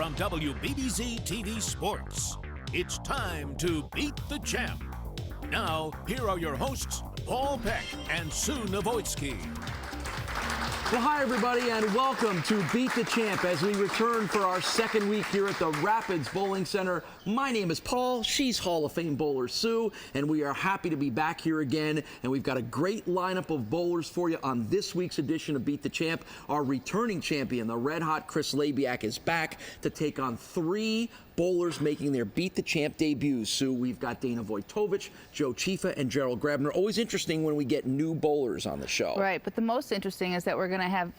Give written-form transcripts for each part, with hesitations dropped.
from WBBZ-TV Sports. It's time to beat the champ. Now, here are your hosts, Paul Peck and Sue Novoitsky. Well, hi, everybody, and welcome to Beat the Champ as we return for our second week here at the Rapids Bowling Center. My name is Paul. She's Hall of Fame bowler Sue, and we are happy to be back here again. And we've got a great lineup of bowlers for you on this week's edition of Beat the Champ. Our returning champion, the red-hot Chris Labiak, is back to take on three bowlers making their Beat the Champ debuts. Sue, we've got Dana Voytovich, Joe Ciffa, and Gerald Grabner. Always interesting when we get new bowlers on the show. Right, but the most interesting is that we're going to have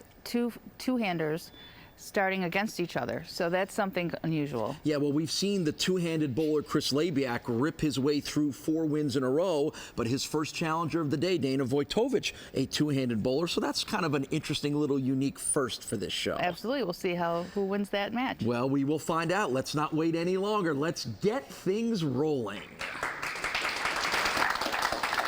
two-handers starting against each other, so that's something unusual. Yeah, well, we've seen the two-handed bowler Chris Labiak rip his way through 4 wins in a row, but his first challenger of the day, Dana Voytovich, a two-handed bowler, so that's kind of an interesting little unique first for this show. Absolutely. We'll see who wins that match. Well, we will find out. Let's not wait any longer. Let's get things rolling.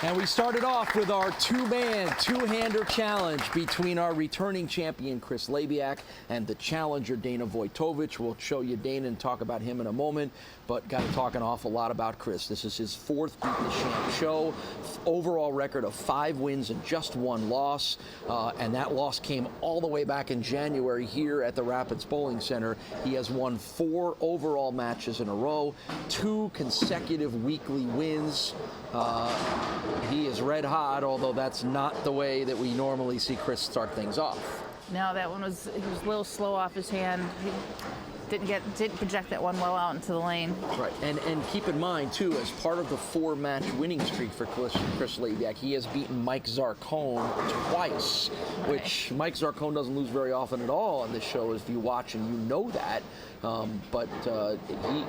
And we started off with our two-man, two-hander challenge between our returning champion, Chris Labiak, and the challenger, Dana Voytovich. We'll show you Dana and talk about him in a moment, but got to talk an awful lot about Chris. This is his 4th Beat the Champ show. Overall record of 5 wins and just 1 loss, and that loss came all the way back in January here at the Rapids Bowling Center. He has won 4 overall matches in a row, 2 consecutive weekly wins. He is red hot, although that's not the way that we normally see Chris start things off. No, that one he was a little slow off his hand. He didn't project that one well out into the lane. Right, and keep in mind too, as part of the 4-match winning streak for Chris Labiak, he has beaten Mike Zarcone twice, which Mike Zarcone doesn't lose very often at all on this show, if you watch and you know that. But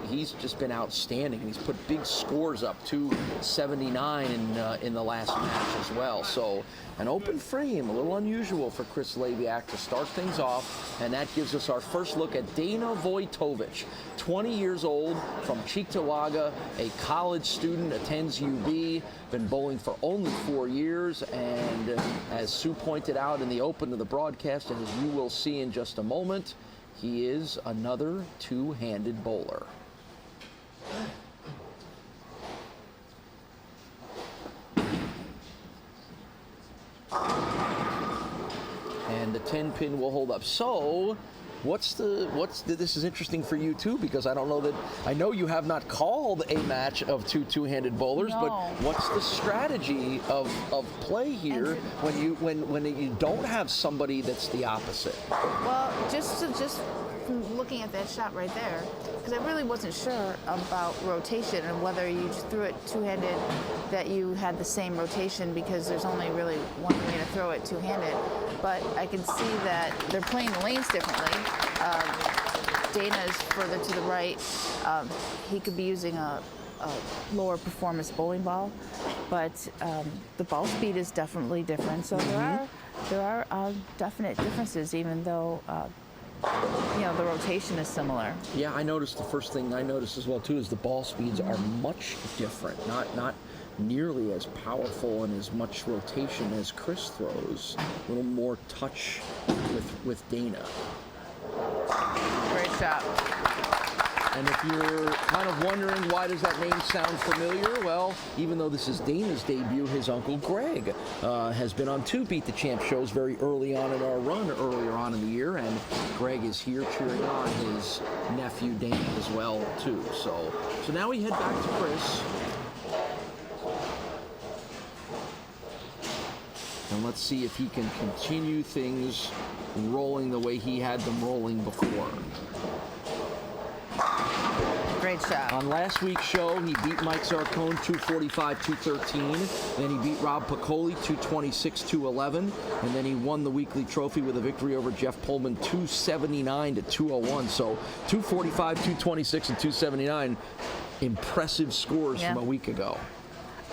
he's just been outstanding. He's put big scores up, 279 in the last match as well. So an open frame, a little unusual for Chris Labiak to start things off, and that gives us our first look at Dana Voytovich, 20 years old, from Cheektowaga, a college student, attends UB, been bowling for only 4 years, and as Sue pointed out in the open of the broadcast, and as you will see in just a moment, he is another two-handed bowler. And the 10-pin will hold up. So, this is interesting for you too, because I know you have not called a match of two-handed bowlers, no. But what's the strategy of play here when you don't have somebody that's the opposite? Well, just from looking at that shot right there, because I really wasn't sure about rotation and whether you just threw it two-handed, that you had the same rotation, because there's only really one way to throw it two-handed. But I can see that they're playing the lanes differently. Dana is further to the right. He could be using a lower performance bowling ball, but the ball speed is definitely different. So there are definite differences, even though the rotation is similar. Yeah, I noticed, the first thing I noticed as well too is the ball speeds are much different. Not nearly as powerful and as much rotation as Chris throws. A little more touch with Dana. Great shot. And if you're kind of wondering why does that name sound familiar, well, even though this is Dana's debut, his uncle Greg has been on 2 Beat the Champ shows very early on in our run earlier on in the year, and Greg is here cheering on his nephew Dana as well too. So now we head back to Chris. And let's see if he can continue things rolling the way he had them rolling before. Great shot. On last week's show, he beat Mike Zarcone 245-213. Then he beat Rob Piccoli 226-211. And then he won the weekly trophy with a victory over Jeff Pullman 279-201. So 245, 226, and 279. Impressive scores from a week ago.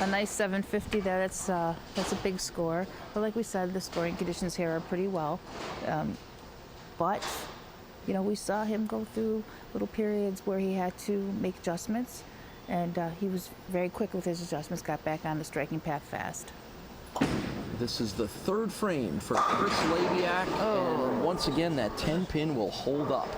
A nice 750 there. That's a big score. But like we said, the scoring conditions here are pretty well. But we saw him go through little periods where he had to make adjustments, and he was very quick with his adjustments, got back on the striking path fast. This is the third frame for Chris Labiak, and once again, that 10-pin will hold up.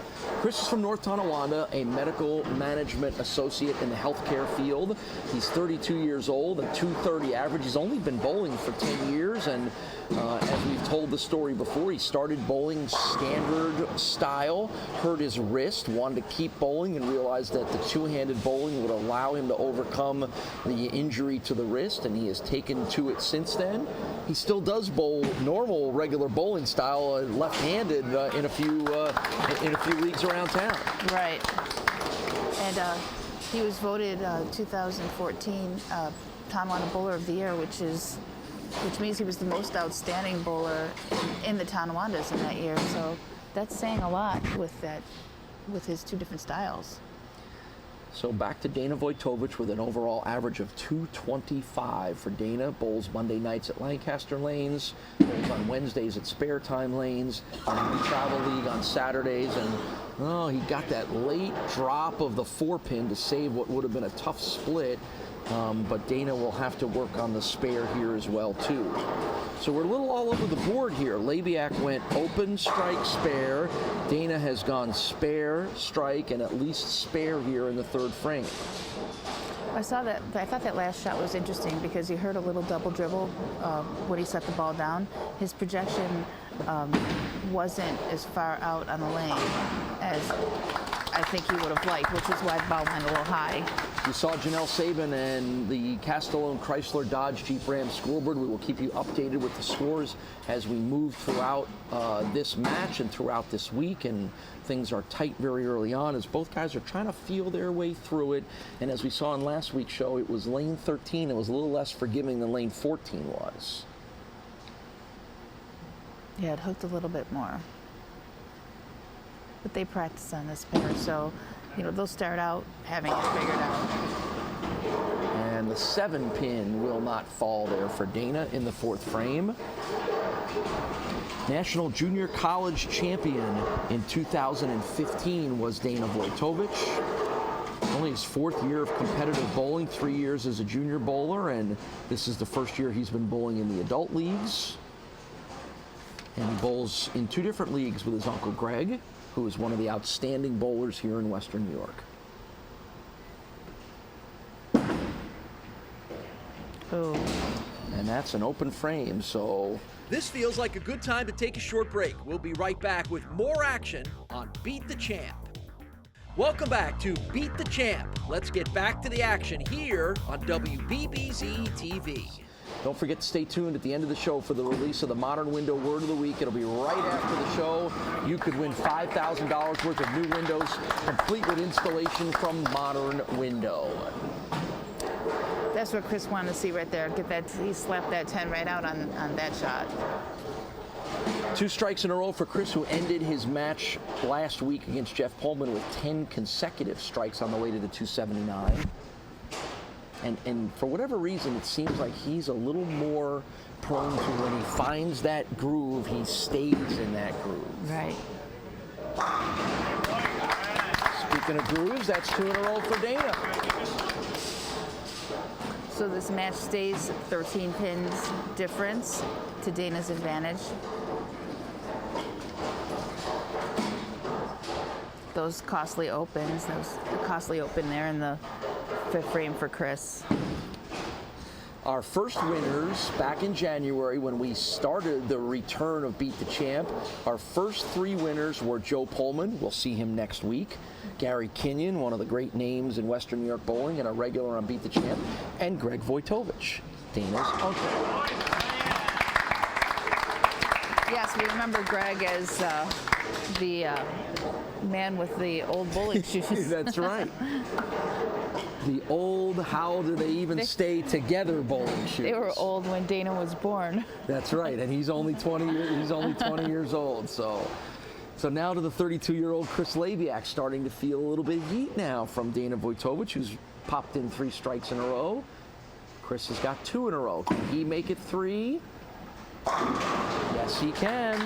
Chris is from North Tonawanda, a medical management associate in the healthcare field. He's 32 years old, a 230 average. He's only been bowling for 10 years, and as we've told the story before, he started bowling standard style, hurt his wrist, wanted to keep bowling, and realized that the two-handed bowling would allow him to overcome the injury to the wrist, and he has taken to it since then. He still does bowl normal, regular bowling style, left-handed in a few leagues around town. Right. And he was voted 2014 Tonawanda Bowler of the Year, which means he was the most outstanding bowler in the Tonawandas in that year. So that's saying a lot with his two different styles. So back to Dana Voytovich with an overall average of 225 for Dana. Bowls Monday nights at Lancaster Lanes, bowls on Wednesdays at Spare Time Lanes, on the Travel League on Saturdays, and he got that late drop of the 4-pin to save what would have been a tough split. But Dana will have to work on the spare here as well, too. So we're a little all over the board here. Labiak went open, strike, spare. Dana has gone spare, strike, and at least spare here in the third frame. I saw that. I thought that last shot was interesting because he heard a little double dribble when he set the ball down. His projection wasn't as far out on the lane as I think he would have liked, which is why the ball went a little high. You saw Janelle Sabin and the Castellone Chrysler Dodge Jeep Ram scoreboard. We will keep you updated with the scores as we move throughout this match and throughout this week. And things are tight very early on as both guys are trying to feel their way through it. And as we saw in last week's show, it was lane 13. It was a little less forgiving than lane 14 was. Yeah, it hooked a little bit more. But they practice on this pair, so they'll start out having it figured out. And the 7-pin will not fall there for Dana in the fourth frame. National Junior College champion in 2015 was Dana Voytovich. Only his 4th year of competitive bowling, 3 years as a junior bowler, and this is the first year he's been bowling in the adult leagues. And he bowls in 2 different leagues with his uncle Greg, who is one of the outstanding bowlers here in Western New York. Oh. And that's an open frame, so... This feels like a good time to take a short break. We'll be right back with more action on Beat the Champ. Welcome back to Beat the Champ. Let's get back to the action here on WBBZ-TV. Don't forget to stay tuned at the end of the show for the release of the Modern Window Word of the Week. It'll be right after the show. You could win $5,000 worth of new windows, complete with installation from Modern Window. That's what Chris wanted to see right there. Get that, he slapped that 10 right out on that shot. 2 strikes in a row for Chris, who ended his match last week against Jeff Pullman with 10 consecutive strikes on the way to the 279. And for whatever reason, it seems like he's a little more prone to when he finds that groove, he stays in that groove. Right. Speaking of grooves, that's 2 in a row for Dana. So this match stays 13 pins difference to Dana's advantage. Those costly opens, the costly open there in the 5th frame for Chris. Our first winners back in January when we started the return of Beat the Champ, our first 3 winners were Joe Pullman. We'll see him next week. Gary Kenyon, one of the great names in Western New York bowling and a regular on Beat the Champ. And Greg Voytovich, Dana's uncle. Yes, we remember Greg as the man with the old bowling shoes. That's right. The old, how do they even stay together bowling shoes. They were old when Dana was born. That's right, and he's only 20 years old. So now to the 32-year-old Chris Labiak, starting to feel a little bit of heat now from Dana Voytovich, who's popped in 3 strikes in a row. Chris has got 2 in a row. Can he make it 3? Yes, he can.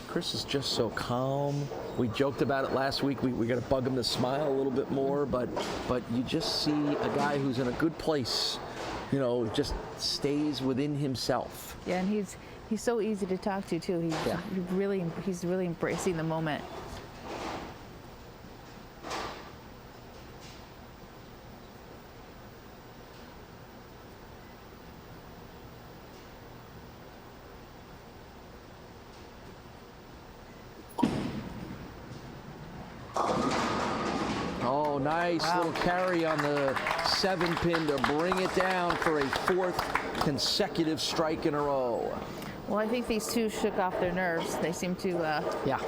Chris is just so calm We joked about it last week. We got to bug him to smile a little bit more, but you just see a guy who's in a good place, you know, just stays within himself. Yeah, and he's so easy to talk to too. He's really embracing the moment. Oh, nice little carry on the 7-pin to bring it down for a 4th consecutive strike in a row. Well, I think these two shook off their nerves. They seem to... Yeah,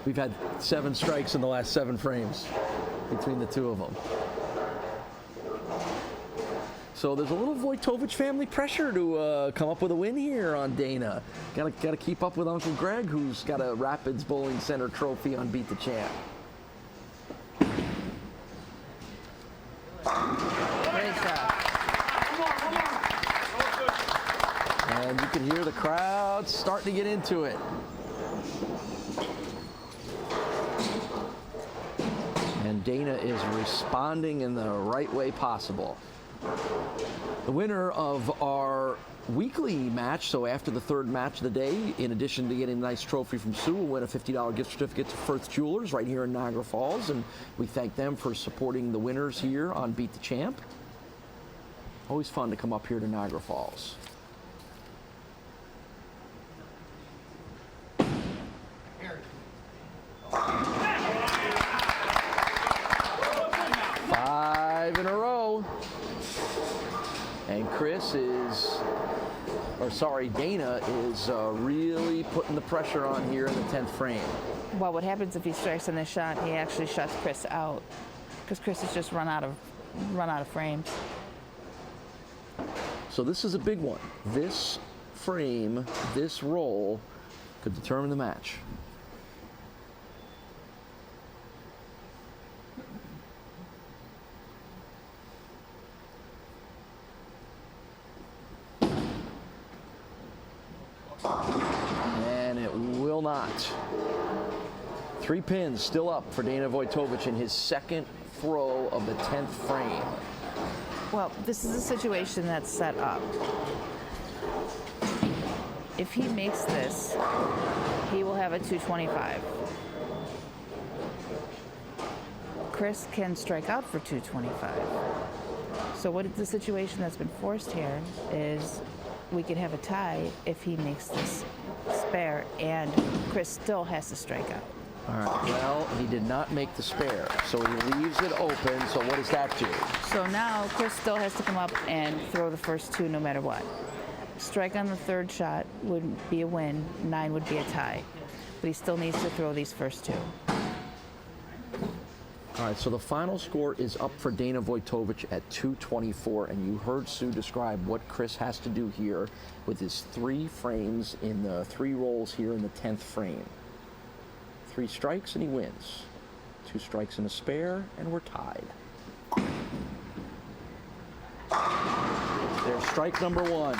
we've had 7 strikes in the last 7 frames between the two of them. So there's a little Voytovich family pressure to come up with a win here on Dana. Gotta keep up with Uncle Greg, who's got a Rapids Bowling Center trophy on Beat the Champ. Great job. And you can hear the crowd starting to get into it. And Dana is responding in the right way possible. The winner of our weekly match, so after the 3rd match of the day, in addition to getting a nice trophy from Sue, will win a $50 gift certificate to Firth Jewelers right here in Niagara Falls, and we thank them for supporting the winners here on Beat the Champ. Always fun to come up here to Niagara Falls. Five in a row. And Dana is really putting the pressure on here in the 10th frame. Well, what happens if he strikes on this shot? He actually shuts Chris out because Chris has just run out of frames. So this is a big one. This frame, this roll, could determine the match. And it will not. 3 pins still up for Dana Voytovich in his 2nd throw of the 10th frame. Well, this is a situation that's set up. If he makes this, he will have a 225. Chris can strike out for 225. So what is the situation that's been forced here is we could have a tie if he makes this spare and Chris still has to strike out. All right, well, he did not make the spare, so he leaves it open, so what does that do? So now Chris still has to come up and throw the first 2 no matter what. Strike on the 3rd shot would be a win, 9 would be a tie, but he still needs to throw these first 2. All right, so the final score is up for Dana Voytovich at 224, and you heard Sue describe what Chris has to do here with his 3 frames in the 3 rolls here in the 10th frame. 3 strikes and he wins. 2 strikes and a spare, and we're tied. There's strike number 1.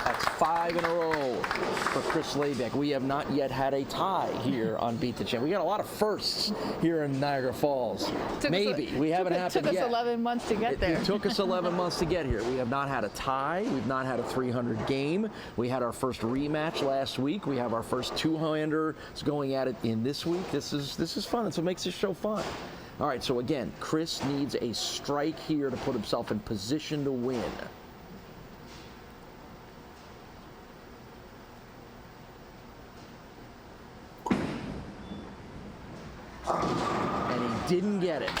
That's 5 in a row for Chris Labiak. We have not yet had a tie here on Beat the Champ. We got a lot of firsts here in Niagara Falls. We haven't happened yet. It took us 11 months to get there. It took us 11 months to get here. We have not had a tie. We've not had a 300 game. We had our first rematch last week. We have our first 200 going at it in this week. This is fun. That's what makes this show fun. All right, so again, Chris needs a strike here to put himself in position to win. And he didn't get it.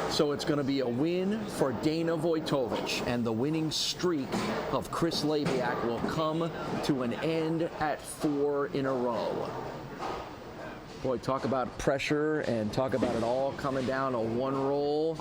So it's going to be a win for Dana Voytovich, and the winning streak of Chris Labiak will come to an end at 4 in a row. Boy, talk about pressure and talk about it all coming down to 1 roll.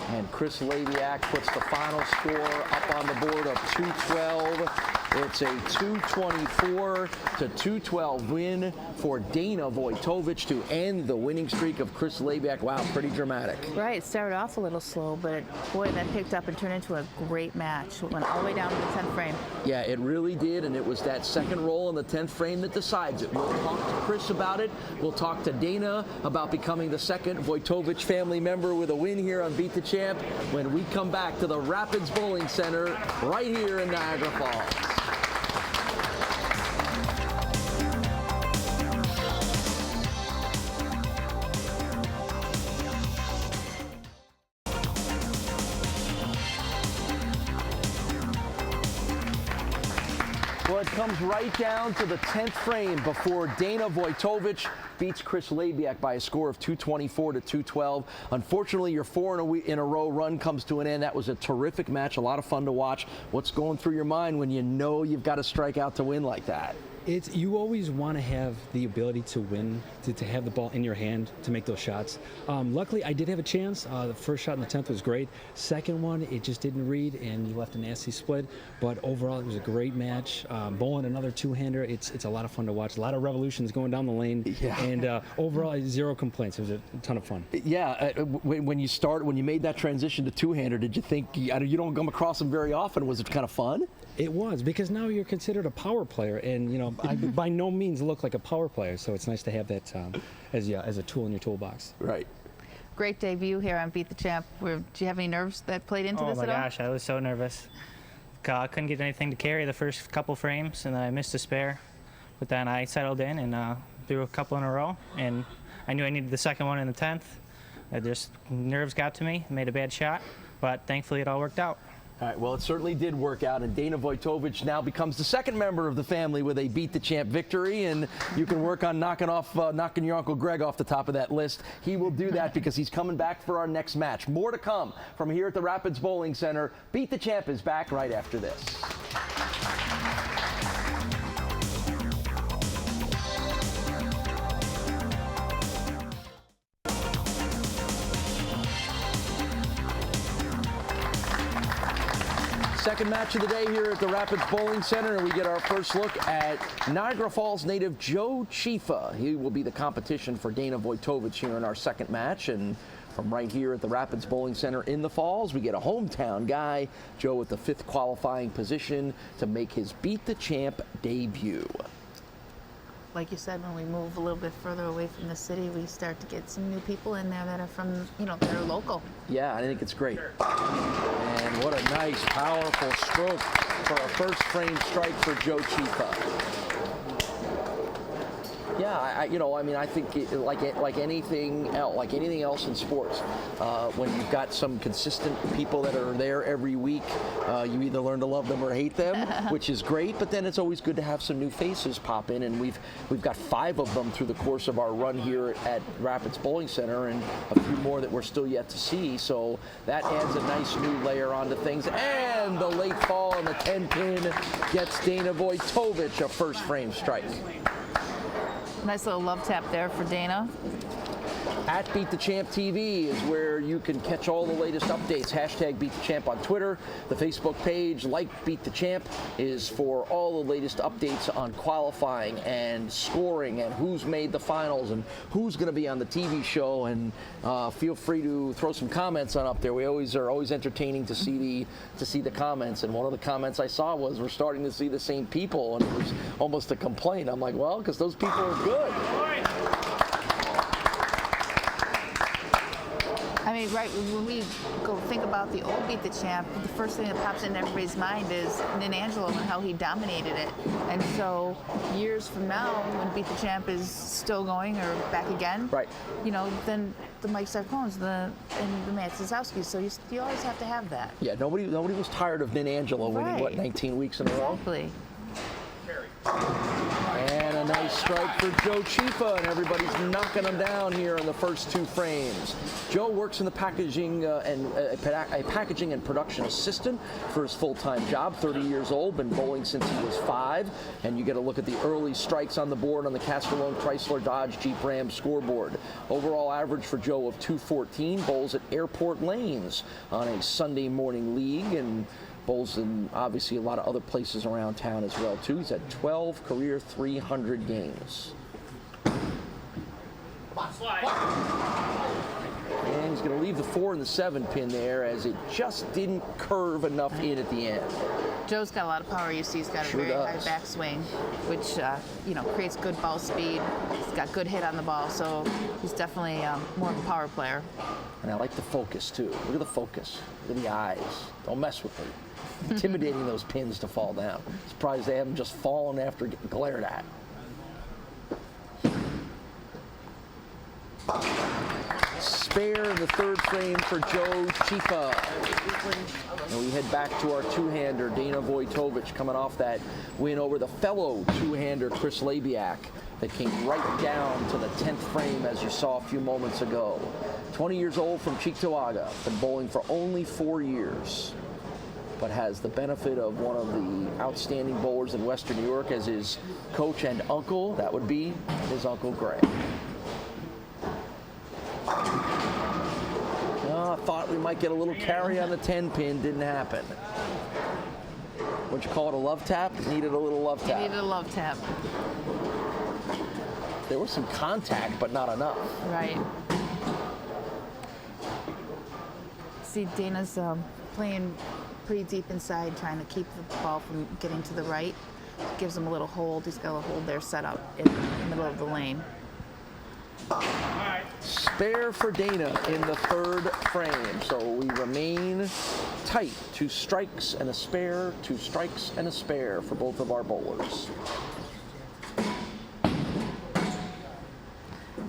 And Chris Labiak puts the final score up on the board of 212 It's a 224 to 212 win for Dana Voytovich to end the winning streak of Chris Labiak. Wow, pretty dramatic. Right, it started off a little slow, but boy, that picked up and turned into a great match. It went all the way down to the 10th frame. Yeah, it really did, and it was that second roll in the 10th frame that decides it. We'll talk to Chris about it. We'll talk to Dana about becoming the second Voytovich family member with a win here on Beat the Champ when we come back to the Rapids Bowling Center right here in Niagara Falls. Well, it comes right down to the 10th frame before Dana Voytovich beats Chris Labiak by a score of 224 to 212. Unfortunately, your 4 in a row run comes to an end. That was a terrific match, a lot of fun to watch. What's going through your mind when you know you've got to strike out to win like that? You always want to have the ability to win, to have the ball in your hand to make those shots. Luckily, I did have a chance. The first shot in the 10th was great. Second one, it just didn't read, and you left a nasty split. But overall, it was a great match. Bowling another two-hander. It's a lot of fun to watch. A lot of revolutions going down the lane. Yeah. And overall, 0 complaints. It was a ton of fun. Yeah. When you made that transition to two-hander, did you think you don't come across them very often? Was it kind of fun? It was, because now you're considered a power player, and I by no means look like a power player, so it's nice to have that as a tool in your toolbox. Right. Great debut here on Beat the Champ. Did you have any nerves that played into this at all? Oh my gosh, I was so nervous. I couldn't get anything to carry the first couple frames, and then I missed a spare. But then I settled in and threw a couple in a row, and I knew I needed the second one in the 10th. Nerves got to me, made a bad shot, but thankfully it all worked out. All right, well, it certainly did work out, and Dana Voytovich now becomes the second member of the family with a Beat the Champ victory, and you can work on knocking your Uncle Greg off the top of that list. He will do that because he's coming back for our next match. More to come from here at the Rapids Bowling Center. Beat the Champ is back right after this. Second match of the day here at the Rapids Bowling Center, and we get our first look at Niagara Falls native Joe Ciffa. He will be the competition for Dana Voytovich here in our second match, and from right here at the Rapids Bowling Center in the Falls, we get a hometown guy, Joe, at the 5th qualifying position to make his Beat the Champ debut. Like you said, when we move a little bit further away from the city, we start to get some new people in there that are from, that are local. Yeah, I think it's great. And what a nice, powerful stroke for a first frame strike for Joe Ciffa. Yeah, I think like anything else in sports, when you've got some consistent people that are there every week, you either learn to love them or hate them, which is great. But then it's always good to have some new faces pop in, and we've got 5 of them through the course of our run here at Rapids Bowling Center, and a few more that we're still yet to see. So that adds a nice new layer onto things. And the late fall on the 10-pin gets Dana Voytovich a first frame strike. Nice little love tap there for Dana. At Beat the Champ TV is where you can catch all the latest updates. Hashtag Beat the Champ on Twitter. The Facebook page, like Beat the Champ, is for all the latest updates on qualifying and scoring and who's made the finals and who's going to be on the TV show. And feel free to throw some comments on up there. We are always entertaining to see the comments. And one of the comments I saw was, we're starting to see the same people, and it was almost a complaint. I'm like, well, because those people are good. I mean, right, when we go think about the old Beat the Champ, the first thing that pops into everybody's mind is Ninangelo and how he dominated it. And so years from now, when Beat the Champ is still going or back again, right, then the Mike Zarcones and the Matt Zazowskis, so you always have to have that. Yeah, nobody was tired of Ninangelo winning, 19 weeks in a row? Exactly. And a nice strike for Joe Ciffa, and everybody's knocking him down here in the first 2 frames. Joe works in the packaging a packaging and production assistant for his full-time job. 30 years old, been bowling since he was 5. And you get a look at the early strikes on the board on the Castellone Chrysler Dodge Jeep Ram scoreboard. Overall average for Joe of 214. Bowls at Airport Lanes on a Sunday morning league, and bowls in obviously a lot of other places around town as well too. He's had 12 career 300 games. And he's going to leave the 4 and the 7 pin there as it just didn't curve enough in at the end. Joe's got a lot of power. You see, he's got a Sure very does. high backswing, which creates good ball speed. He's got good hit on the ball, so he's definitely more of a power player. And I like the focus too. Look at the focus. Look at the eyes. Don't mess with me. Intimidating those pins to fall down. Surprised they haven't just fallen after getting glared at. Spare in the 3rd frame for Joe Ciffa. And we head back to our two-hander, Dana Voytovich, coming off that win over the fellow two-hander, Chris Labiak, that came right down to the 10th frame, as you saw a few moments ago. 20 years old from Cheektowaga, been bowling for only 4 years, but has the benefit of one of the outstanding bowlers in Western New York as his coach and uncle. That would be his Uncle Greg. Thought we might get a little carry on the 10 pin, didn't happen. What'd you call it, a love tap? Needed a little love tap. Needed a love tap. There was some contact, but not enough. Right. See, Dana's playing pretty deep inside, trying to keep the ball from getting to the right. Gives him a little hold. He's got a hold there set up in the middle of the lane. Spare for Dana in the 3rd frame. So we remain tight. 2 strikes and a spare, 2 strikes and a spare for both of our bowlers.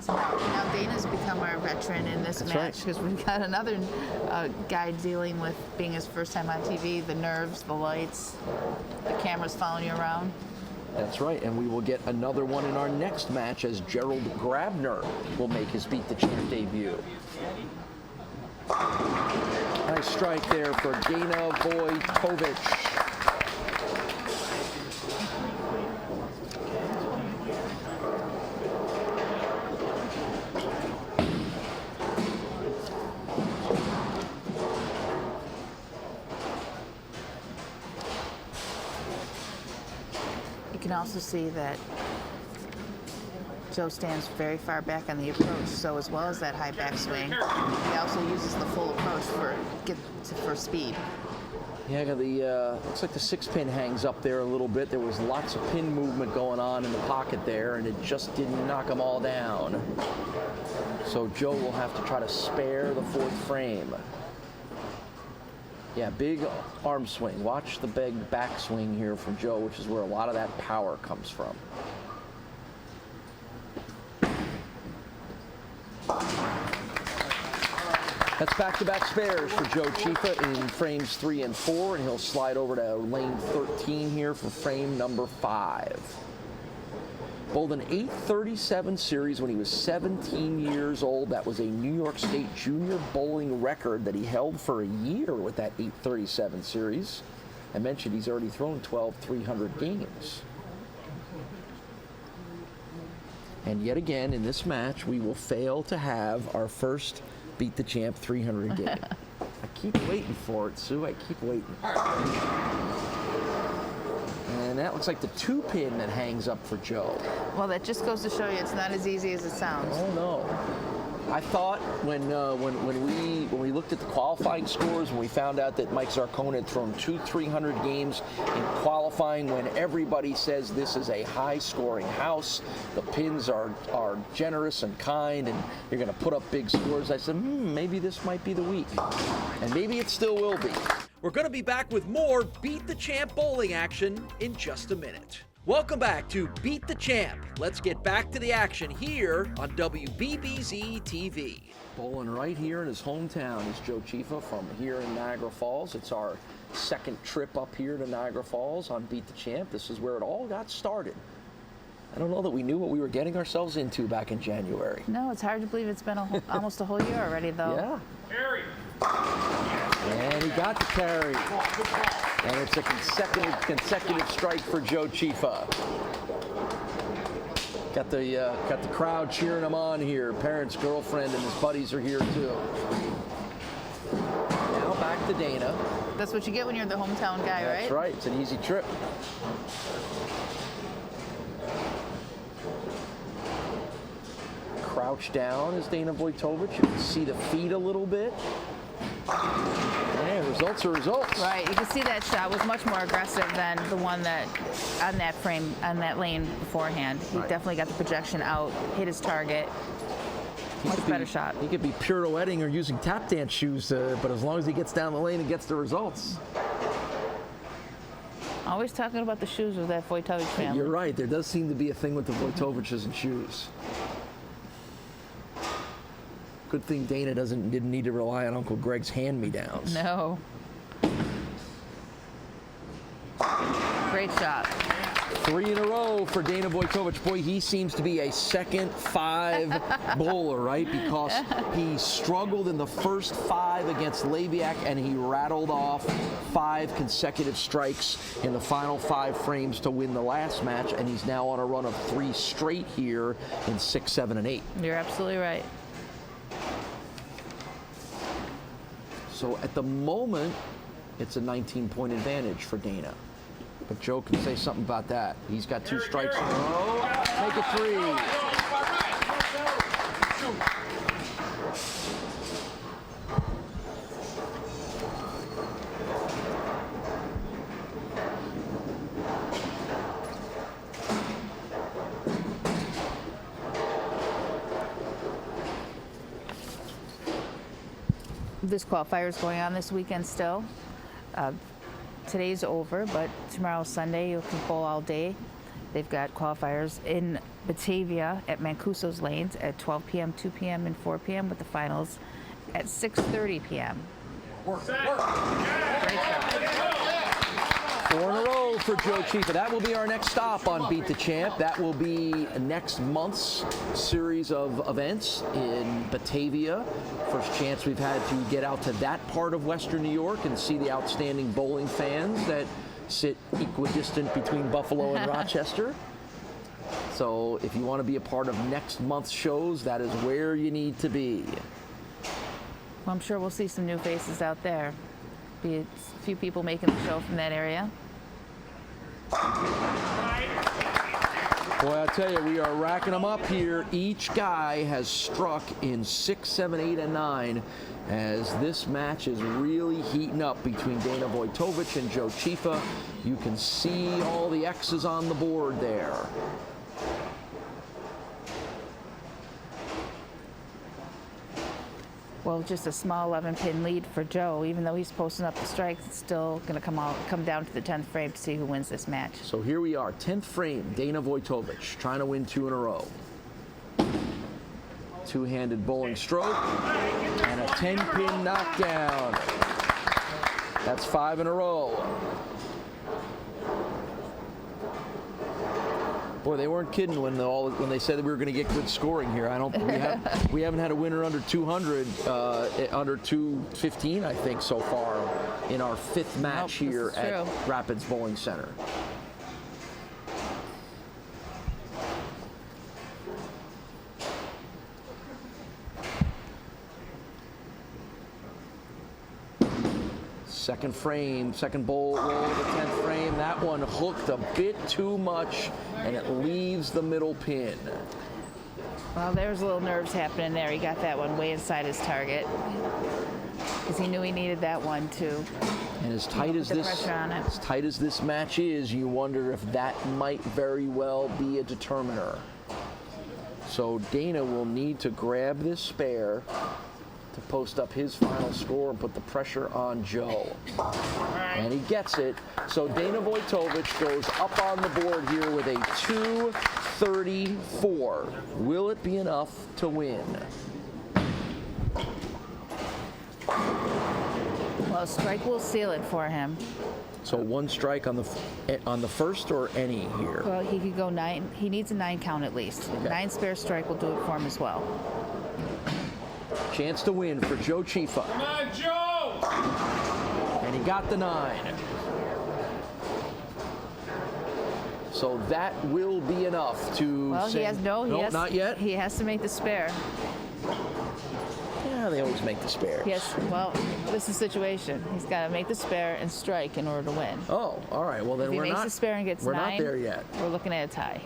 So now Dana's become our veteran in this match because we've got another guy dealing with being his first time on TV, the nerves, the lights, the cameras following you around. That's right, and we will get another one in our next match as Gerald Grabner will make his Beat the Champ debut. Nice strike there for Dana Voytovich. You can also see that Joe stands very far back on the approach, so as well as that high backswing, he also uses the full approach for speed. Yeah, looks like the 6 pin hangs up there a little bit. There was lots of pin movement going on in the pocket there, and it just didn't knock them all down. So Joe will have to try to spare the 4th frame. Yeah, big arm swing. Watch the big backswing here from Joe, which is where a lot of that power comes from. That's back-to-back spares for Joe Ciffa in frames 3 and 4, and he'll slide over to lane 13 here for frame number 5. Bowled an 837 series when he was 17 years old. That was a New York State junior bowling record that he held for a year with that 837 series. I mentioned he's already thrown 12 300 games. And yet again, in this match, we will fail to have our first Beat the Champ 300 game. I keep waiting for it, Sue. I keep waiting. And that looks like the 2 pin that hangs up for Joe. Well, that just goes to show you it's not as easy as it sounds. Oh no! I thought when we looked at the qualifying scores, when we found out that Mike Zarcone had thrown 2 300 games in qualifying, when everybody says this is a high-scoring house, the pins are generous and kind, and you're going to put up big scores, I said, maybe this might be the week, and maybe it still will be. We're going to be back with more Beat the Champ bowling action in just a minute. Welcome back to Beat the Champ. Let's get back to the action here on WBBZ-TV. Bowling right here in his hometown is Joe Ciffa from here in Niagara Falls. It's our 2nd trip up here to Niagara Falls on Beat the Champ. This is where it all got started. I don't know that we knew what we were getting ourselves into back in January. No, it's hard to believe it's been almost a whole year already, though. Yeah. Carry. And he got the carry. And it's a consecutive strike for Joe Ciffa. Got the crowd cheering him on here. Parents, girlfriend, and his buddies are here too. Now back to Dana. That's what you get when you're the hometown guy, right? That's right. It's an easy trip. Crouch down is Dana Voytovich. You can see the feet a little bit. Yeah, results are results. Right. You can see that shot was much more aggressive than the one that on that frame, on that lane beforehand. He definitely got the projection out, hit his target. Much better shot. He could be pirouetting or using tap dance shoes, but as long as he gets down the lane and gets the results. Always talking about the shoes with that Voytovich family. You're right. There does seem to be a thing with the Voytoviches and shoes. Good thing Dana didn't need to rely on Uncle Greg's hand-me-downs. No. Great shot. 3 in a row for Dana Voytovich. Boy, he seems to be a second 5 bowler, right? Because he struggled in the first 5 against Labiak, and he rattled off 5 consecutive strikes in the final 5 frames to win the last match, and he's now on a run of 3 straight here in 6, 7, and 8. You're absolutely right. So at the moment, it's a 19-point advantage for Dana. But Joe can say something about that. He's got 2 strikes in a row. Make it 3. This qualifier is going on this weekend still. Today's over, but tomorrow's Sunday. You can bowl all day. They've got qualifiers in Batavia at Mancuso's lanes at 12 p.m., 2 p.m., and 4 p.m. with the finals at 6:30 p.m. Great shot. 4 in a row for Joe Ciffa. That will be our next stop on Beat the Champ. That will be next month's series of events in Batavia. First chance we've had to get out to that part of Western New York and see the outstanding bowling fans that sit equidistant between Buffalo and Rochester. So if you want to be a part of next month's shows, that is where you need to be. Well, I'm sure we'll see some new faces out there. Be a few people making the show from that area. Boy, I tell you, we are racking them up here. Each guy has struck in 6, 7, 8, and 9 as this match is really heating up between Dana Voytovich and Joe Ciffa. You can see all the X's on the board there. Well, just a small 11-pin lead for Joe. Even though he's posting up the strikes, it's still going to come down to the 10th frame to see who wins this match. So here we are, 10th frame, Dana Voytovich trying to win 2 in a row. 2-handed bowling stroke and a 10-pin knockdown. That's 5 in a row. Boy, they weren't kidding when they said that we were going to get good scoring here. We haven't had a winner under 200, under 215, I think, so far in our 5th match here at Rapids Bowling Center. Second frame, second bowl roll of the 10th frame. That one hooked a bit too much, and it leaves the middle pin. Well, there's a little nerves happening there. He got that one way inside his target because he knew he needed that one too. And as tight as this match is, you wonder if that might very well be a determiner. So Dana will need to grab this spare to post up his final score and put the pressure on Joe. And he gets it. So Dana Voytovich goes up on the board here with a 234. Will it be enough to win? Well, a strike will seal it for him. So 1 strike on the first or any here? Well, he could go 9. He needs a 9 count at least. Okay. 9 spare strike will do it for him as well. Chance to win for Joe Ciffa. Come on, Joe! And he got the 9. So that will be enough to well, say, not yet. He has to make the spare. Yeah, Yeah, they always make the spares. Yes, well, this is the situation. He's got to make the spare and strike in order to win. Oh, all right. Well, then If he makes the spare and gets we're 9, not there yet. we're looking at a tie.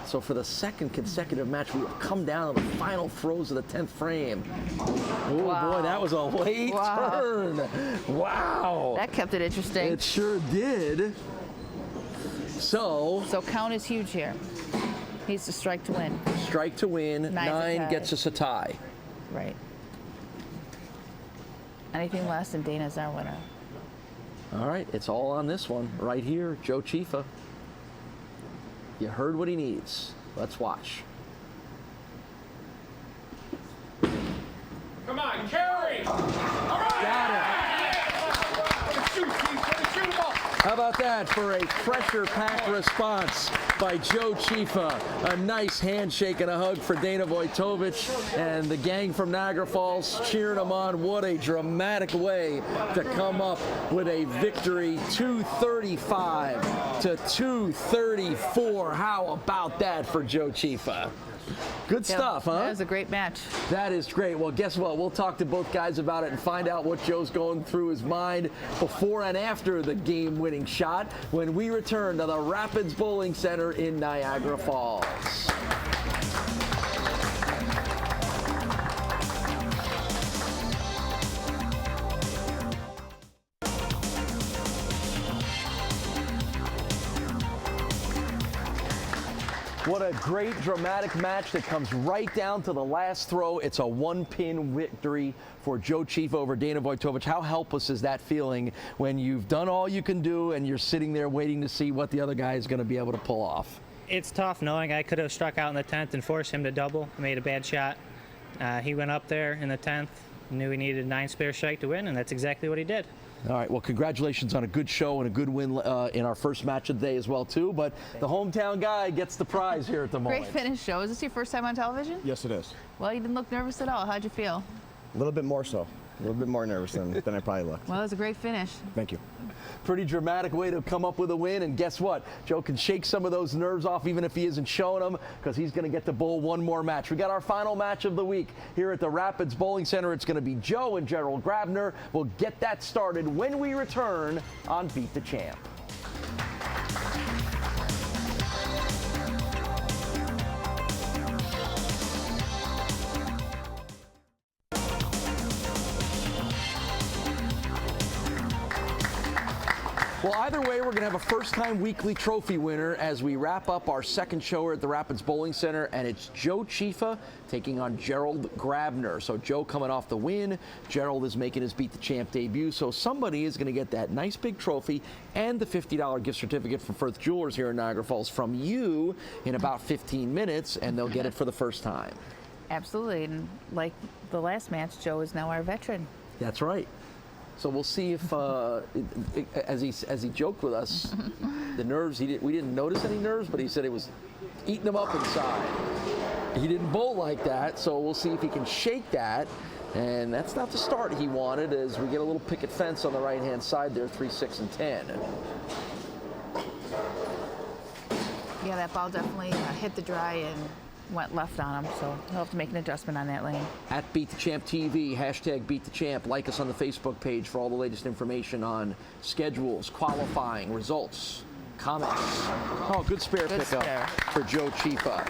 So for the second consecutive match, we will come down to the final throws of the 10th frame. Oh Wow. boy, that was a late turn. Wow. That kept it interesting. It sure did. So count is huge here. Needs to strike to win. strike to win. 9's a 9 tie. gets us a tie. Right. Anything less than Dana's our winner. All right, it's all on this one right here, Joe Ciffa. You heard what he needs. Let's watch. Come on, carry! All right! Got it. Shoot, Keith, shoot the ball! How about that for a pressure-packed response by Joe Ciffa? A nice handshake and a hug for Dana Voytovich and the gang from Niagara Falls cheering him on. What a dramatic way to come up with a victory, 235 to 234. How about that for Joe Ciffa? Good stuff, huh? That was a great match. That is great. Well, guess what? We'll talk to both guys about it and find out what Joe's going through his mind before and after the game-winning shot when we return to the Rapids Bowling Center in Niagara Falls. What a great dramatic match that comes right down to the last throw. It's a one-pin victory for Joe Ciffa over Dana Voytovich. How helpless is that feeling when you've done all you can do and you're sitting there waiting to see what the other guy is going to be able to pull off? It's tough knowing I could have struck out in the 10th and forced him to double. I made a bad shot. He went up there in the 10th, knew he needed 9 spare strike to win, and that's exactly what he did. All right, well, congratulations on a good show and a good win in our first match of the day as well, too. But the hometown guy gets the prize here at the moment. Great finish, Joe. Is this your first time on television? Yes, it is. Well, you didn't look nervous at all. How'd you feel? A little bit more so. A little bit more nervous than I probably looked. Well, it was a great finish. Thank you. Pretty dramatic way to come up with a win, and guess what? Joe can shake some of those nerves off even if he isn't showing them, because he's going to get to bowl one more match. We got our final match of the week here at the Rapids Bowling Center. It's going to be Joe and Gerald Grabner. We'll get that started when we return on Beat the Champ. Well, either way, we're going to have a first-time weekly trophy winner as we wrap up our second show here at the Rapids Bowling Center, and it's Joe Ciffa taking on Gerald Grabner. So Joe coming off the win, Gerald is making his Beat the Champ debut, so somebody is going to get that nice big trophy and the $50 gift certificate from Firth Jewelers here in Niagara Falls from you in about 15 minutes, and they'll get it for the first time. Absolutely, and like the last match, Joe is now our veteran. That's right. So we'll see if, as he joked with us, the nerves, we didn't notice any nerves, but he said it was eating him up inside. He didn't bowl like that, so we'll see if he can shake that. And that's not the start he wanted, as we get a little picket fence on the right-hand side there, 3, 6, and 10. Yeah, that ball definitely hit the dry and went left on him, so he'll have to make an adjustment on that lane. At Beat the Champ TV, hashtag Beat the Champ. Like us on the Facebook page for all the latest information on schedules, qualifying, results, comments. Oh, good spare pickup for Joe Ciffa.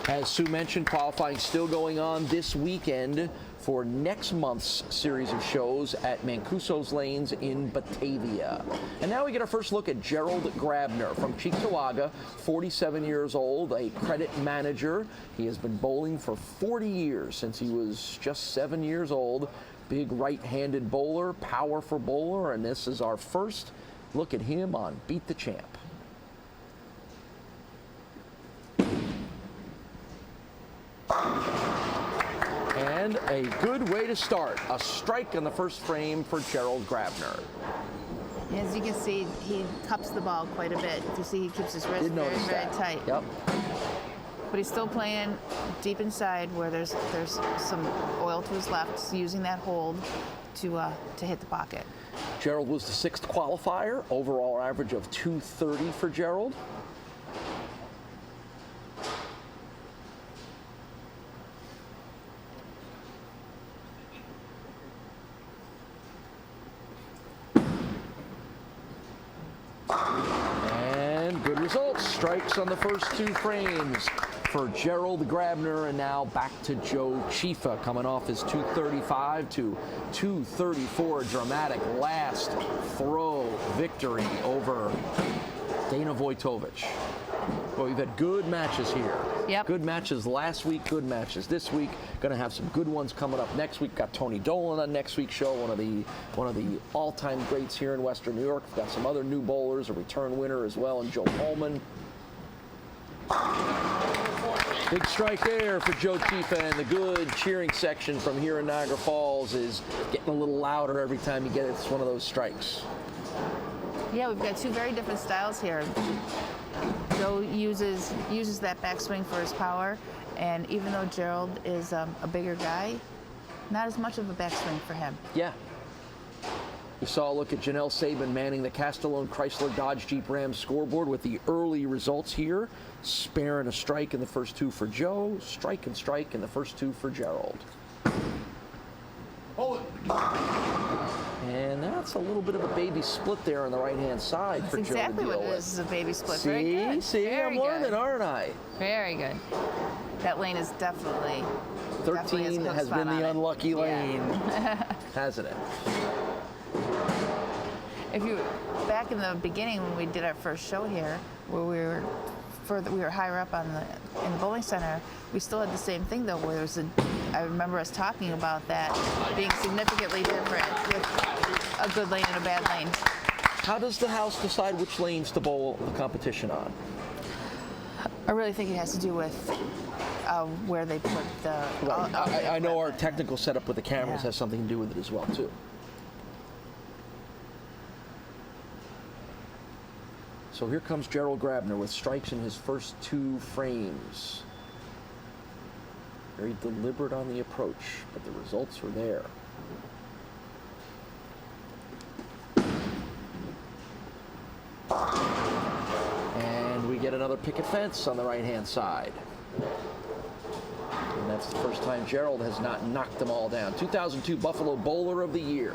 As Sue mentioned, qualifying still going on this weekend for next month's series of shows at Mancuso's Lanes in Batavia. And now we get our first look at Gerald Grabner from Cheektowaga, 47 years old, a credit manager. He has been bowling for 40 years, since he was just 7 years old. Big right-handed bowler, powerful bowler, and this is our first look at him on Beat the Champ. And a good way to start. A strike on the first frame for Gerald Grabner. As you can see, he cups the ball quite a bit. You see he keeps his wrist very, very tight. Yep. But he's still playing deep inside where there's some oil to his left, using that hold to hit the pocket. Gerald was the 6th qualifier. Overall average of 230 for Gerald. strikes on the first 2 frames for Gerald Grabner, and now back to Joe Ciffa, coming off his 235 to 234. Dramatic last throw victory over Dana Voytovich. Well, we've had good matches here. Yep. Good matches last week, good matches this week. Going to have some good ones coming up next week. Got Tony Dolan on next week's show, one of the all-time greats here in Western New York. We've got some other new bowlers, a return winner as well, and Joe Pullman. Big strike there for Joe Ciffa, and the good cheering section from here in Niagara Falls is getting a little louder every time he gets one of those strikes. Yeah, we've got 2 very different styles here. Joe uses that backswing for his power, and even though Gerald is a bigger guy, not as much of a backswing for him. Yeah. We saw a look at Janelle Sabin manning the Castellone Chrysler Dodge Jeep Ram scoreboard with the early results here. Sparing a strike in the first 2 for Joe, strike and strike in the first 2 for Gerald. Hold it. And that's a little bit of a baby split there on the right-hand side for Joe to deal with. Exactly what it is a baby split. Very good. See, Very I'm learning, good. aren't I? Very good. That lane is definitely 13 has been the unlucky lane, hasn't it? If you back in the beginning when we did our first show here, where we were higher up in the bowling center, we still had the same thing though, where there was I remember us talking about that being significantly different with a good lane and a bad lane. How does the house decide which lanes to bowl the competition on? I really think it has to do with where they put the. Right. I know our technical setup with the cameras Yeah. has something to do with it as well too. So here comes Gerald Grabner with strikes in his first 2 frames. Very deliberate on the approach, but the results were there. And we get another picket fence on the right-hand side. And that's the first time Gerald has not knocked them all down. 2002 Buffalo Bowler of the Year.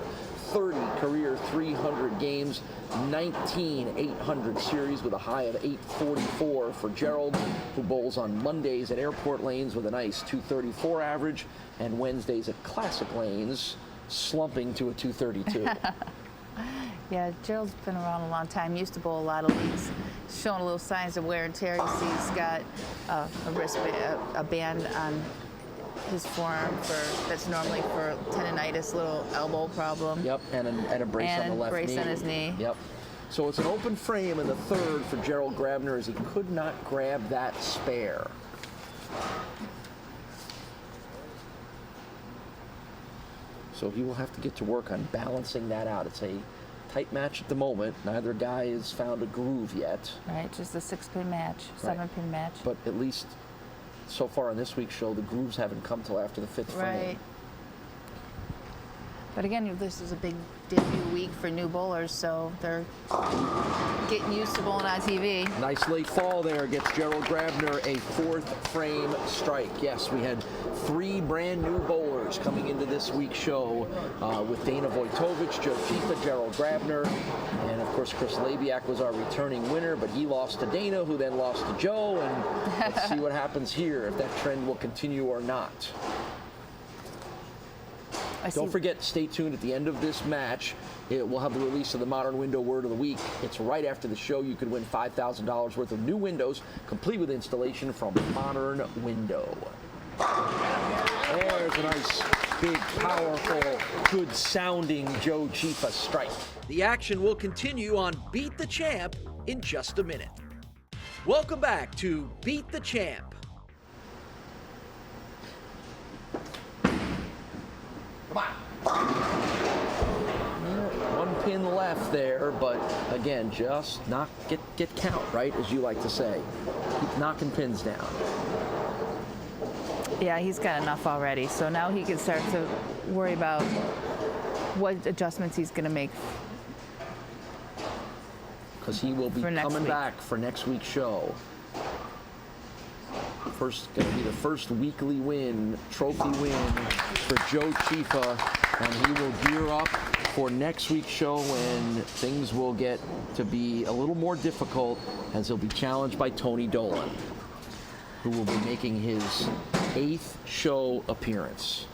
30 career 300 games, 19 800 series with a high of 844 for Gerald, who bowls on Mondays at airport lanes with a nice 234 average, and Wednesdays at classic lanes slumping to a 232. Yeah, Gerald's been around a long time, used to bowl a lot of leagues, showing a little signs of wear and tear. You see he's got a band on his forearm that's normally for tendonitis, little elbow problem. Yep, and a brace on the left knee. And brace on his knee. Yep. So it's an open frame in the 3rd for Gerald Grabner as he could not grab that spare. So he will have to get to work on balancing that out. It's a tight match at the moment. Neither guy has found a groove yet. Right, just a 6-pin match, 7-pin match. But at least so far on this week's show, the grooves haven't come till after the 5th frame. Right. But again, this is a big debut week for new bowlers, so they're getting used to bowling on TV. Nice late fall there gets Gerald Grabner a 4th frame strike. Yes, we had 3 brand new bowlers coming into this week's show with Dana Voytovich, Joe Ciffa, Gerald Grabner, and of course Chris Labiak was our returning winner, but he lost to Dana, who then lost to Joe, and let's see what happens here, if that trend will continue or not. Don't forget, stay tuned at the end of this match. We'll have the release of the Modern Window Word of the Week. It's right after the show. You could win $5,000 worth of new windows, complete with installation from Modern Window. There's a nice, big, powerful, good-sounding Joe Ciffa strike. The action will continue on Beat the Champ in just a minute. Welcome back to Beat the Champ. One pin left there, but again, just get count, right, as you like to say. Keep knocking pins down. Yeah, he's got enough already, so now he can start to worry about what adjustments he's going to make. Because he will be coming back for next week's show. Going to be the first weekly win, trophy win for Joe Ciffa, and he will gear up for next week's show, when things will get to be a little more difficult, as he'll be challenged by Tony Dolan, who will be making his 8th show appearance.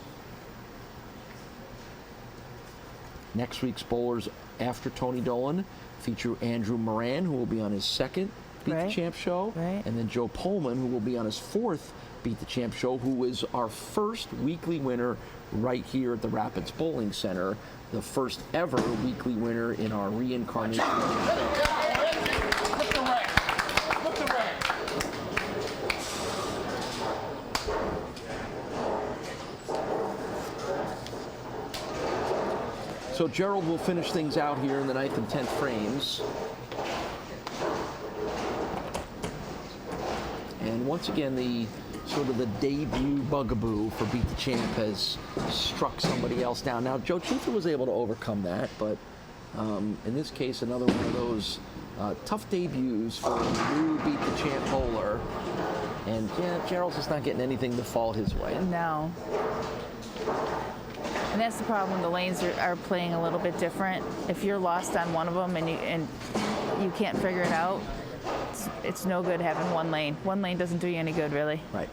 Next week's bowlers after Tony Dolan feature Andrew Moran, who will be on his 2nd Beat the Champ show, and then Joe Pullman, who will be on his 4th Beat the Champ show, who is our first weekly winner right here at the Rapids Bowling Center, the first ever weekly winner in our reincarnation. So Gerald will finish things out here in the 9th and 10th frames. And once again, the sort of the debut bugaboo for Beat the Champ has struck somebody else down. Now, Joe Ciffa was able to overcome that, but in this case, another one of those tough debuts for a new Beat the Champ bowler. And yeah, Gerald's just not getting anything to fall his way. No. And that's the problem. The lanes are playing a little bit different. If you're lost on one of them and you can't figure it out, it's no good having one lane. One lane doesn't do you any good, really. Right.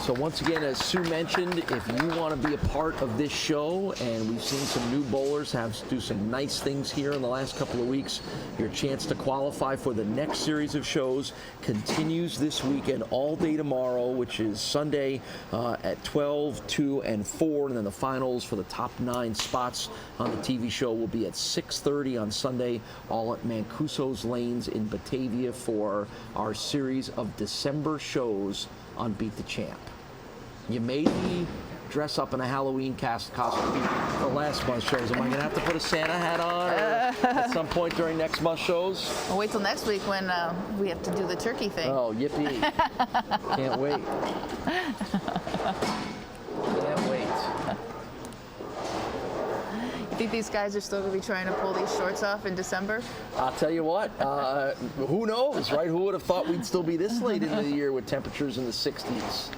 So once again, as Sue mentioned, if you want to be a part of this show, and we've seen some new bowlers do some nice things here in the last couple of weeks, your chance to qualify for the next series of shows continues this weekend, all day tomorrow, which is Sunday at 12, 2, and 4, and then the finals for the top 9 spots on the TV show will be at 6:30 on Sunday, all at Mancuso's Lanes in Batavia for our series of December shows on Beat the Champ. You made me dress up in a Halloween costume for last month's shows. Am I going to have to put a Santa hat on at some point during next month's shows? Well, wait till next week when we have to do the turkey thing. Oh, yippee. Can't wait. Can't wait. You think these guys are still going to be trying to pull these shorts off in December? I'll tell you what, who knows, right? Who would have thought we'd still be this late into the year with temperatures in the 60s?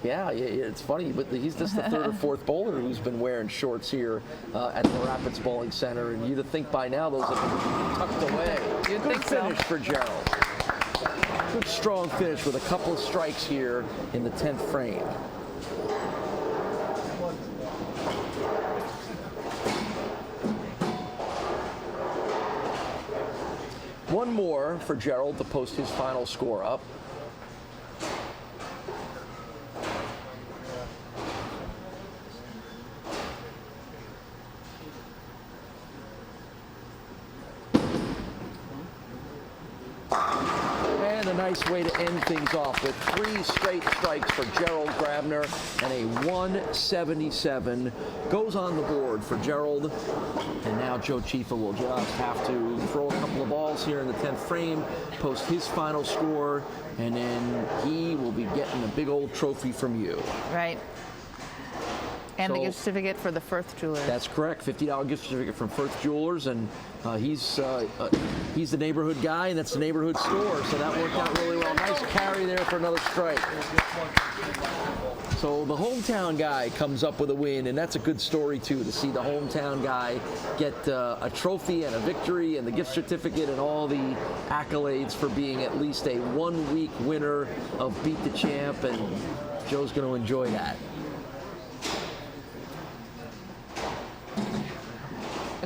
Yeah, it's funny, but he's just the 3rd or 4th bowler who's been wearing shorts here at the Rapids Bowling Center, and you'd have think by now those have been tucked away. You'd Good think so. finish for Gerald. Good strong finish with a couple of strikes here in the 10th frame. One more for Gerald to post his final score up. And a nice way to end things off with 3 straight strikes for Gerald Grabner, and a 177 goes on the board for Gerald. And now Joe Ciffa will just have to throw a couple of balls here in the 10th frame, post his final score, and then he will be getting a big old trophy from you. Right. And the So- gift certificate for the Firth Jewelers. That's correct. $50 gift certificate from Firth Jewelers, and he's the neighborhood guy, and that's the neighborhood store, so that worked out really well. Nice carry there for another strike. So the hometown guy comes up with a win, and that's a good story too, to see the hometown guy get a trophy and a victory and the gift certificate and all the accolades for being at least a 1-week winner of Beat the Champ, and Joe's going to enjoy that.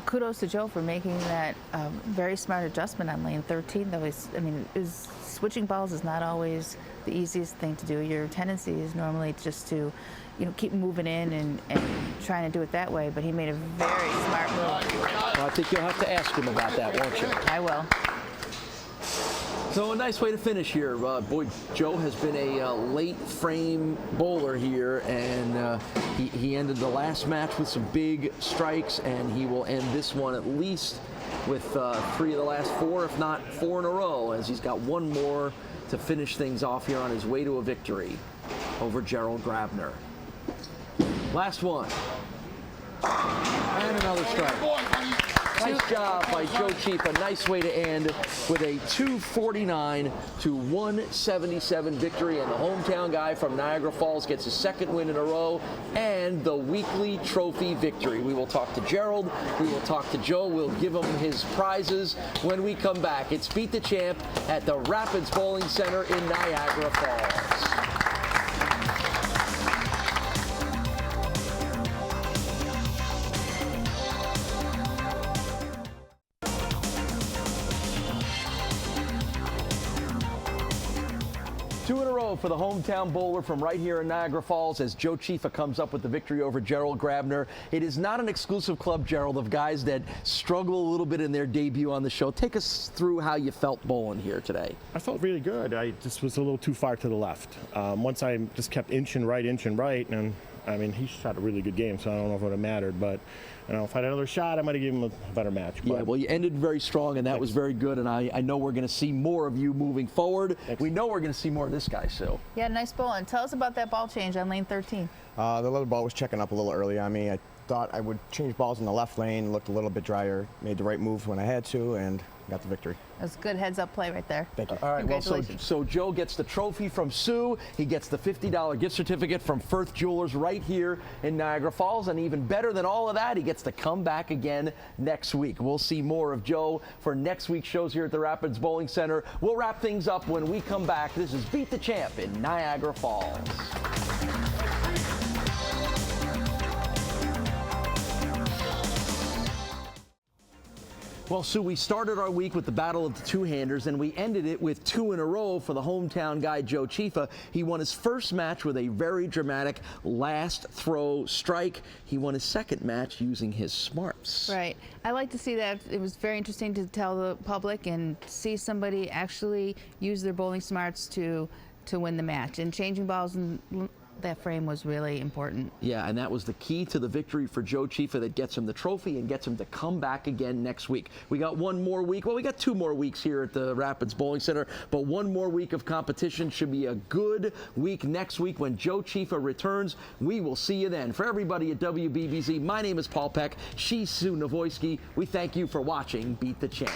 Kudos to Joe for making that very smart adjustment on lane 13. Though switching balls is not always the easiest thing to do. Your tendency is normally just to, keep moving in and trying to do it that way. But he made a very smart move. Well, I think you'll have to ask him about that, won't you? I will. So a nice way to finish here. Boy, Joe has been a late frame bowler here, and he ended the last match with some big strikes, and he will end this one at least with 3 of the last 4, if not 4 in a row, as he's got one more to finish things off here on his way to a victory over Gerald Grabner. Last one. And another strike. Nice job by Joe Ciffa. Nice way to end with a 249 to 177 victory, and the hometown guy from Niagara Falls gets his second win in a row and the weekly trophy victory. We will talk to Gerald. We will talk to Joe. We'll give him his prizes when we come back. It's Beat the Champ at the Rapids Bowling Center in Niagara Falls. 2 in a row for the hometown bowler from right here in Niagara Falls as Joe Ciffa comes up with the victory over Gerald Grabner. It is not an exclusive club, Gerald, of guys that struggle a little bit in their debut on the show. Take us through how you felt bowling here today. I felt really good. I just was a little too far to the left. Once I just kept inching right, and I mean, he shot a really good game, so I don't know if it would have mattered, but you know, if I had another shot, I might have given him a better match. Yeah, well, you ended very strong, and that was very good, and I know we're going to see more of you moving forward. Thanks. We know we're going to see more of this guy, Sue. Yeah, nice bowling. Tell us about that ball change on lane 13. The other ball was checking up a little early on me. I thought I would change balls in the left lane, looked a little bit drier, made the right moves when I had to, and got the victory. That's a good heads-up play right there. Thank you. All right, well, Congratulations. so Joe gets the trophy from Sue. He gets the $50 gift certificate from Firth Jewelers right here in Niagara Falls. And even better than all of that, he gets to come back again next week. We'll see more of Joe for next week's shows here at the Rapids Bowling Center. We'll wrap things up when we come back. This is Beat the Champ in Niagara Falls. Well, Sue, we started our week with the battle of the two-handers, and we ended it with 2 in a row for the hometown guy, Joe Ciffa. He won his first match with a very dramatic last throw strike. He won his second match using his smarts. Right. I like to see that. It was very interesting to tell the public and see somebody actually use their bowling smarts to win the match. And changing balls in that frame was really important. Yeah, and that was the key to the victory for Joe Ciffa that gets him the trophy and gets him to come back again next week. We got one more week. Well, we got 2 more weeks here at the Rapids Bowling Center, but one more week of competition. Should be a good week next week when Joe Ciffa returns. We will see you then. For everybody at WBBZ, my name is Paul Peck. She's Sue Novoisky. We thank you for watching Beat the Champ.